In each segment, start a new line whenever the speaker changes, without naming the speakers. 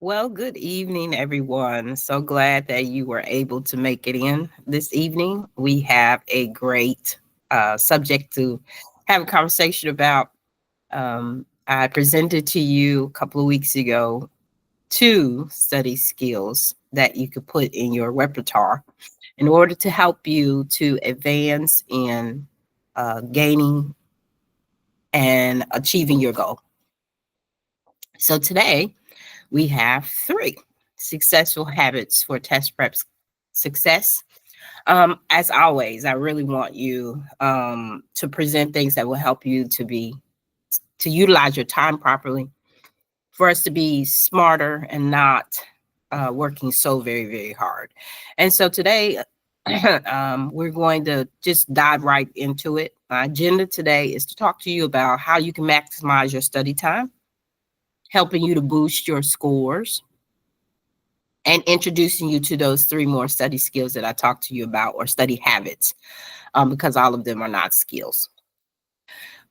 Well, good evening, everyone. So glad that you were able to make it in this evening. We have a great subject to have a conversation about. I presented to you a couple of weeks ago two study skills that you could put in your repertoire in order to help you to advance in gaining and achieving your goal. So today, we have three successful habits for test prep success. As always, I really want you to present things that will help you to utilize your time properly, for us to be smarter and not working so very, very hard. And so today, we're going to just dive right into it. My agenda today is to talk to you about how you can maximize your study time, helping you to boost your scores, and introducing you to those three more study skills that I talked to you about, or study habits, because all of them are not skills.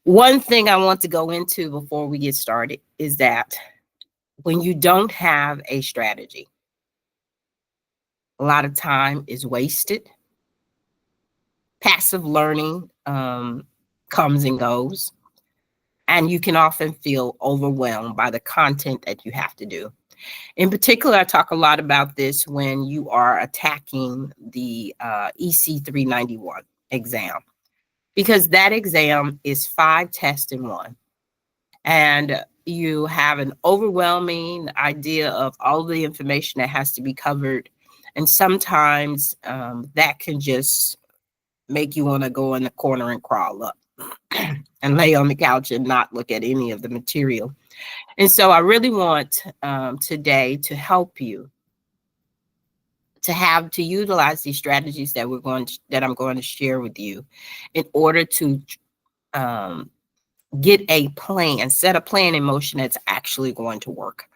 One thing I want to go into before we get started is that when you don't have a strategy, a lot of time is wasted. Passive learning comes and goes, and you can often feel overwhelmed by the content that you have to do. In particular, I talk a lot about this when you are attacking the EC 391 exam, because that exam is 5 tests in one. And you have an overwhelming idea of all the information that has to be covered. And sometimes that can just make you want to go in the corner and crawl up and lay on the couch and not look at any of the material. And so I really want today to help you to utilize these strategies that I'm going to share with you in order to um, get a plan, set a plan in motion that's actually going to work.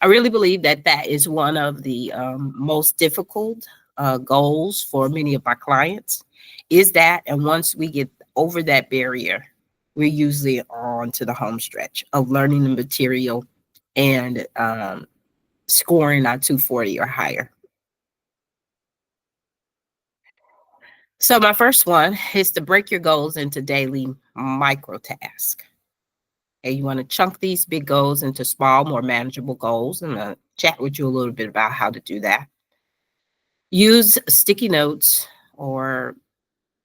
I really believe that that is one of the most difficult goals for many of my clients, is that, and once we get over that barrier, we're usually on to the home stretch of learning the material and scoring our 240 or higher. So my first one is to break your goals into daily micro tasks. And you want to chunk these big goals into small, more manageable goals. And I'll chat with you a little bit about how to do that. Use sticky notes or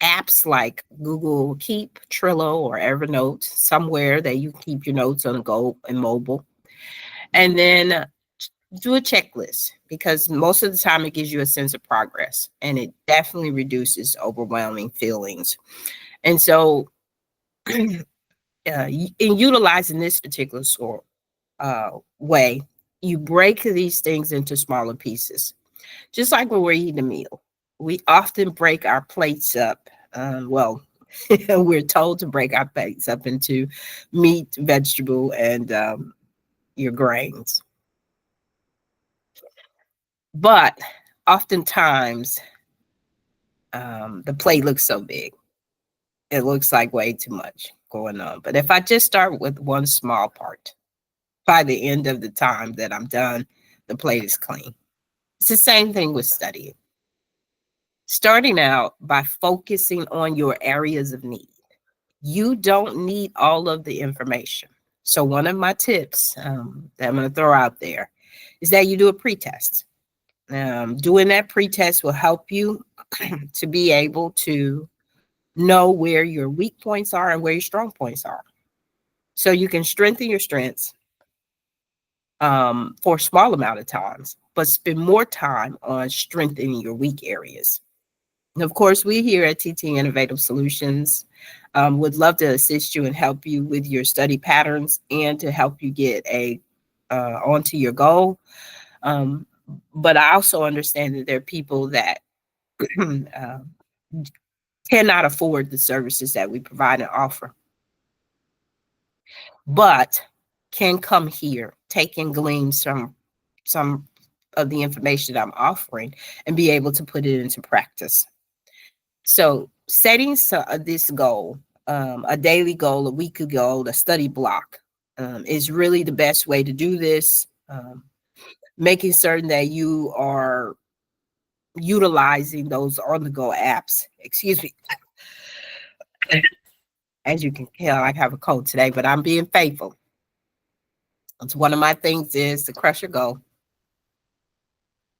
apps like Google Keep, Trello, or Evernote, somewhere that you keep your notes on go and mobile. And then do a checklist, because most of the time it gives you a sense of progress, and it definitely reduces overwhelming feelings. And so in utilizing this particular way, you break these things into smaller pieces. Just like when we're eating a meal, we often break our plates up. We're told to break our plates up into meat, vegetable, and your grains. But oftentimes, the plate looks so big. It looks like way too much going on. But if I just start with one small part, by the end of the time that I'm done, the plate is clean. It's the same thing with studying. Starting out by focusing on your areas of need. You don't need all of the information. So one of my tips that I'm going to throw out there is that you do a pretest. Doing that pretest will help you to be able to know where your weak points are and where your strong points are. So you can strengthen your strengths for a small amount of times, but spend more time on strengthening your weak areas. And of course, we here at TT Innovative Solutions would love to assist you and help you with your study patterns and to help you get onto your goal. But I also understand that there are people that cannot afford the services that we provide and offer, but can come here, take and glean some of the information that I'm offering and be able to put it into practice. So setting this goal, a daily goal, a weekly goal, a study block, is really the best way to do this. making certain that you are utilizing those on the go apps. Excuse me. As you can tell, I have a cold today, but I'm being faithful. It's one of my things is to crush your goal.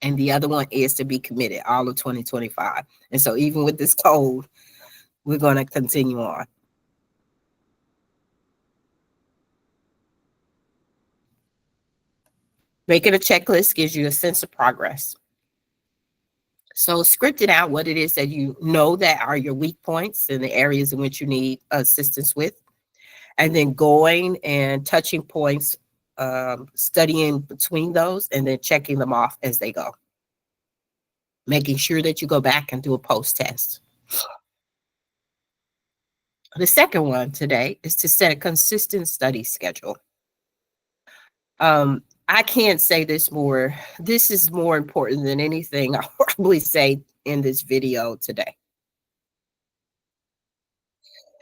And the other one is to be committed all of 2025. And so even with this cold, we're going to continue on. Making a checklist gives you a sense of progress. So scripting out what it is that you know that are your weak points and the areas in which you need assistance with, and then going and touching points, studying between those, and then checking them off as they go. Making sure that you go back and do a post test. The second one today is to set a consistent study schedule. I can't say this more. This is more important than anything I'll probably say in this video today.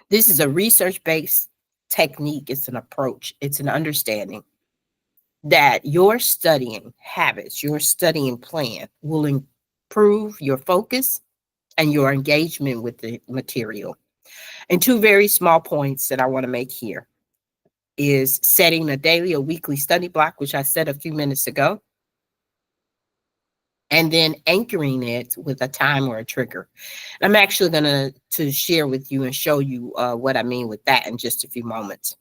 This is a research-based technique. It's an approach. It's an understanding that your studying habits, your studying plan will improve your focus and your engagement with the material. And two very small points that I want to make here is setting a daily or weekly study block, which I said a few minutes ago, and then anchoring it with a time or a trigger. I'm actually going to share with you and show you what I mean with that in just a few moments.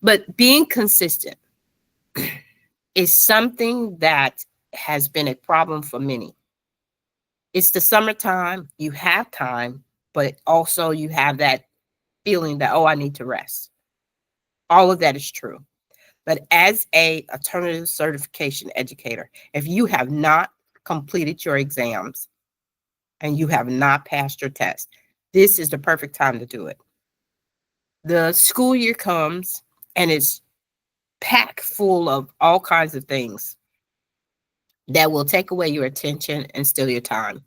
But being consistent is something that has been a problem for many. It's the summertime, you have time, but also you have that feeling that, oh, I need to rest. All of that is true. But as a alternative certification educator, if you have not completed your exams and you have not passed your test, this is the perfect time to do it. The school year comes and it's packed full of all kinds of things that will take away your attention and steal your time,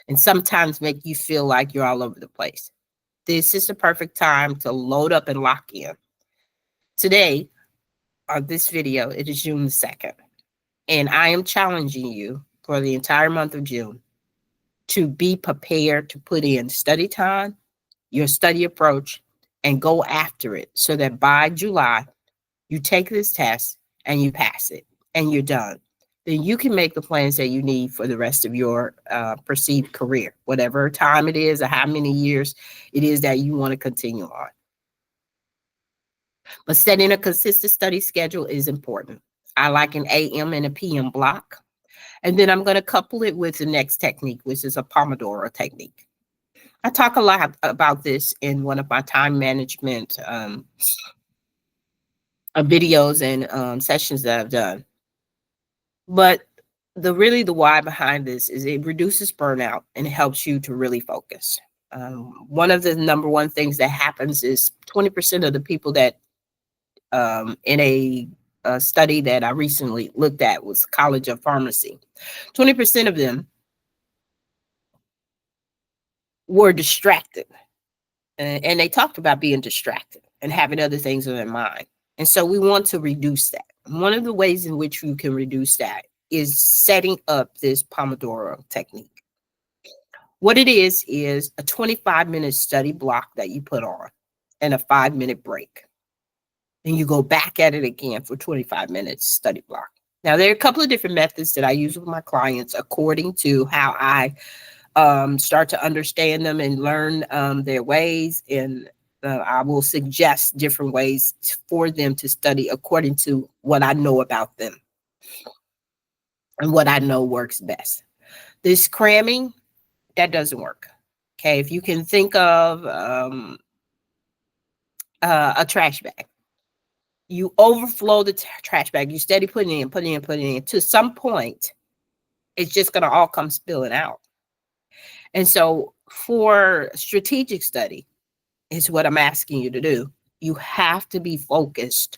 and sometimes make you feel like you're all over the place. This is the perfect time to load up and lock in. Today, on this video, it is June the 2nd, and I am challenging you for the entire month of June to be prepared to put in study time, your study approach, and go after it so that by July, you take this test and you pass it and you're done. Then you can make the plans that you need for the rest of your perceived career, whatever time it is or how many years it is that you want to continue on. But setting a consistent study schedule is important. I like an AM and a PM block. And then I'm going to couple it with the next technique, which is a Pomodoro technique. I talk a lot about this in one of my time management videos and sessions that I've done. But the why behind this is it reduces burnout and it helps you to really focus. One of the number one things that happens is 20% of the people that in a study that I recently looked at was College of Pharmacy, 20% of them were distracted. And they talked about being distracted and having other things in their mind. And so we want to reduce that. One of the ways in which you can reduce that is setting up this Pomodoro technique. What it is a 25-minute study block that you put on and a 5-minute break. And you go back at it again for 25 minutes study block. Now, there are a couple of different methods that I use with my clients according to how I start to understand them and learn their ways. And I will suggest different ways for them to study according to what I know about them and what I know works best. This cramming, that doesn't work. Okay, if you can think of a trash bag, you overflow the trash bag, you steady putting in. To some point, it's just going to all come spilling out. And so for strategic study, is what I'm asking you to do. You have to be focused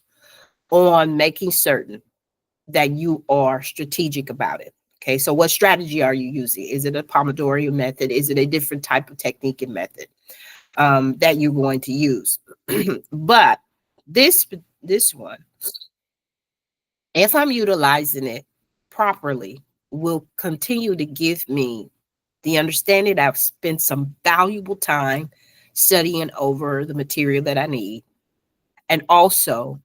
on making certain that you are strategic about it. Okay, so what strategy are you using? Is it a Pomodoro method? Is it a different type of technique and method that you're going to use? But this one, if I'm utilizing it properly will continue to give me the understanding that I've spent some valuable time studying over the material that I need, and also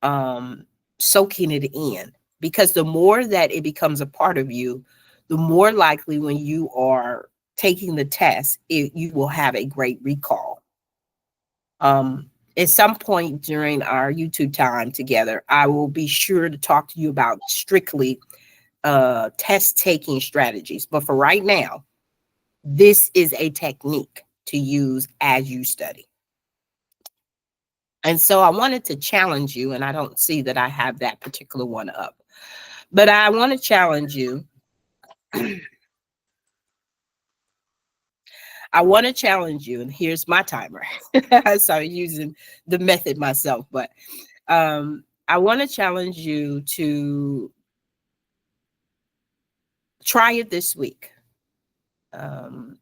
um, soaking it in. Because the more that it becomes a part of you, the more likely when you are taking the test, you will have a great recall. At some point during our YouTube time together, I will be sure to talk to you about strictly test taking strategies. But for right now, this is a technique to use as you study. And so I wanted to challenge you, and I don't see that I have that particular one up, but I want to challenge you. I want to challenge you, and here's my timer. I started using the method myself, but I want to challenge you to try it this week. Um,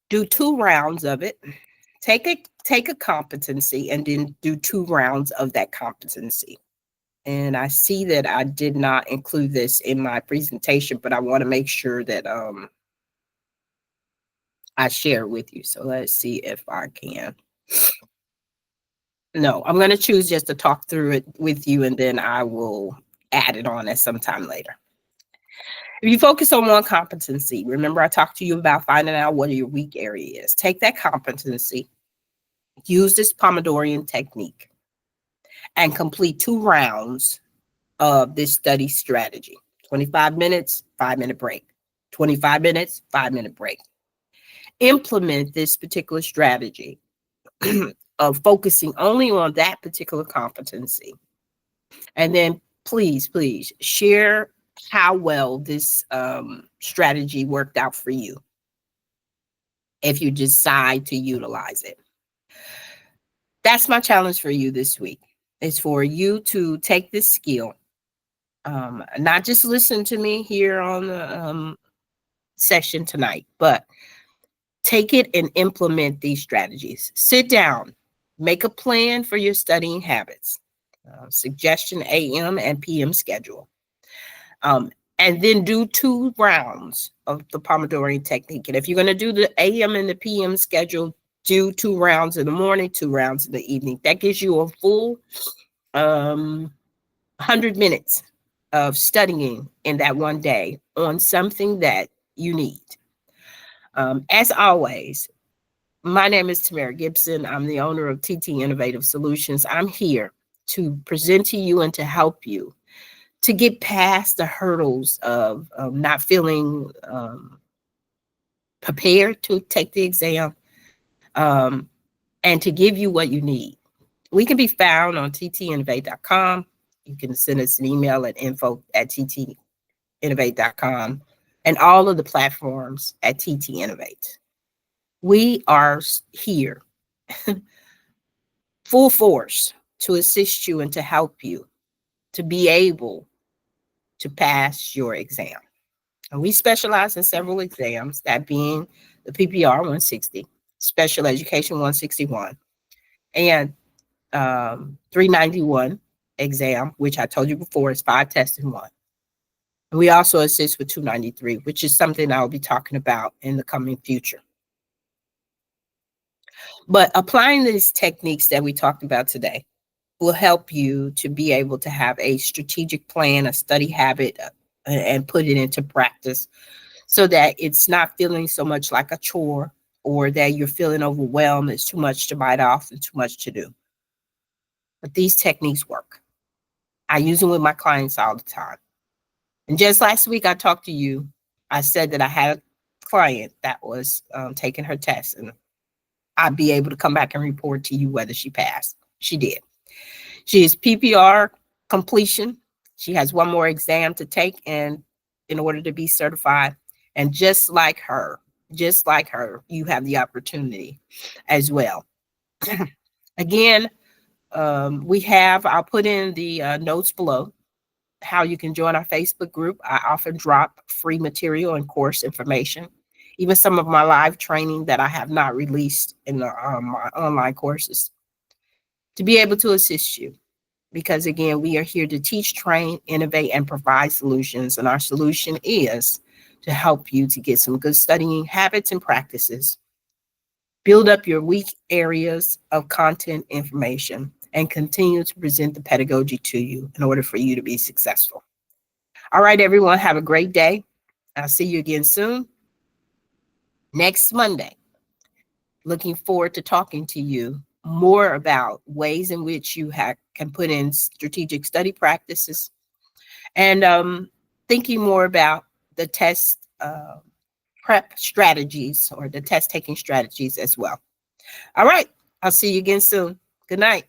do 2 rounds of it. Take a competency and then do 2 rounds of that competency. And I see that I did not include this in my presentation, but I want to make sure that I share with you. So let's see if I can. No, I'm going to choose just to talk through it with you, and then I will add it on at some time later. If you focus on one competency, remember I talked to you about finding out what your weak area is. Take that competency, use this Pomodorian technique, and complete 2 rounds of this study strategy. 25 minutes, 5-minute break. 25 minutes, 5-minute break. Implement this particular strategy of focusing only on that particular competency. And then please share how well this strategy worked out for you if you decide to utilize it. That's my challenge for you this week. It's for you to take this skill, not just listen to me here on the session tonight, but take it and implement these strategies. Sit down, make a plan for your studying habits, suggestion AM and PM schedule, and then do 2 rounds of the Pomodoro technique. And if you're going to do the AM and the PM schedule, do 2 rounds in the morning, 2 rounds in the evening. That gives you a full 100 minutes of studying in that one day on something that you need. As always, my name is Tamara Gibson. I'm the owner of TT Innovative Solutions. I'm here to present to you and to help you to get past the hurdles of not feeling prepared to take the exam, and to give you what you need. We can be found on ttinnovate.com. You can send us an email at info@ttinnovate.com and all of the platforms at TT Innovate. We are here full force to assist you and to help you to be able to pass your exam. And we specialize in several exams, that being the PPR 160, Special Education 161, and 391 exam, which I told you before is 5 tests in 1. And we also assist with 293, which is something I'll be talking about in the coming future. But applying these techniques that we talked about today will help you to be able to have a strategic plan, a study habit, and put it into practice so that it's not feeling so much like a chore or that you're feeling overwhelmed. It's too much to bite off and too much to do. But these techniques work. I use them with my clients all the time. And just last week, I talked to you. I said that I had a client that was taking her test, and I'd be able to come back and report to you whether she passed. She did. She is PPR completion. She has one more exam to take and in order to be certified. And just like her, you have the opportunity as well. Again, I'll put in the notes below how you can join our Facebook group. I often drop free material and course information, even some of my live training that I have not released in my online courses, to be able to assist you. because again, we are here to teach, train, innovate, and provide solutions. And our solution is to help you to get some good studying habits and practices, build up your weak areas of content information, and continue to present the pedagogy to you in order for you to be successful. All right, everyone, have a great day. I'll see you again soon, next Monday. Looking forward to talking to you more about ways in which you can put in strategic study practices, and thinking more about the test prep strategies or the test taking strategies as well. All right. I'll see you again soon. Good night.